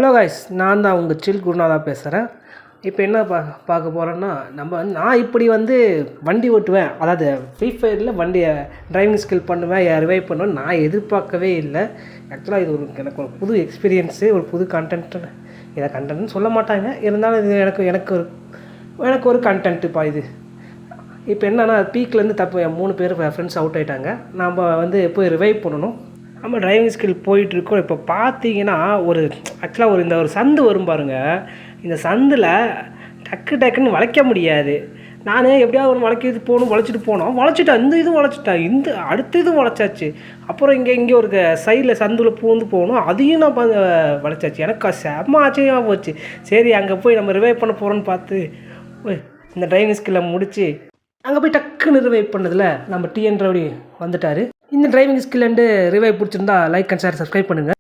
Hello guys, நான் தான் உங்கள் சில் குருநாதா பேசுகிறேன். இப்போ என்ன பார்க்க போகிறோன்னா, நான் இப்படி வண்டி ஓட்டுவேன், அதாவது ஃப்ரீ ஃபயரில் வண்டியை டிரைவிங் ஸ்கில் பண்ணுவேன், ரிவைவ் பண்ணுவேன் நான் எதிர்பார்க்கவே இல்லை. ஆக்சுவலாக இது எனக்கு ஒரு புது எக்ஸ்பீரியன்ஸு, ஒரு புது கண்டென்ட்டு. இதை கண்டென்ட்னு சொல்ல மாட்டாங்க, இருந்தாலும் இது எனக்கு ஒரு கண்டென்ட்டுப்பா இது. இப்போ என்னென்னா, பீக்லேருந்து 3 பேர் ஃப்ரெண்ட்ஸ் அவுட் ஆகிட்டாங்க. நம்ம போய் ரிவைவ் பண்ணணும். நம்ம டிரைவிங் ஸ்கில் போயிட்டுருக்கோம். இப்போ பார்த்தீங்கன்னா ஆக்சுவலாக இந்த ஒரு சந்து வரும் பாருங்கள். இந்த சந்தில் டக்குன்னு வளைக்க முடியாது. நான் எப்படியாவது ஒரு வளைச்சிட்டு போனோம் இந்த இதுவும் அடுத்த இதுவும் வளைச்சாச்சு. அப்புறம் இங்கே ஒரு சைடில் சந்தில் பூந்து போகணும், அதையும் நான் வளைச்சாச்சு. எனக்கு செம்ம ஆச்சரியமாக போச்சு. சரி, அங்கே போய் நம்ம ரிவைவ் பண்ண போகிறோன்னு பார்த்து இந்த டிரைவிங் ஸ்கில்லை முடித்து அங்கே போய் டக்குன்னு ரிவைவ் பண்ணதில் நம்ம டிஎன் ரவுடி வந்துட்டார். இந்த டிரைவிங் ஸ்கில் ரிவைவ் பிடிச்சிருந்தா லைக் அண்ட் ஷேர் சப்ஸ்கிரைப் பண்ணுங்கள்.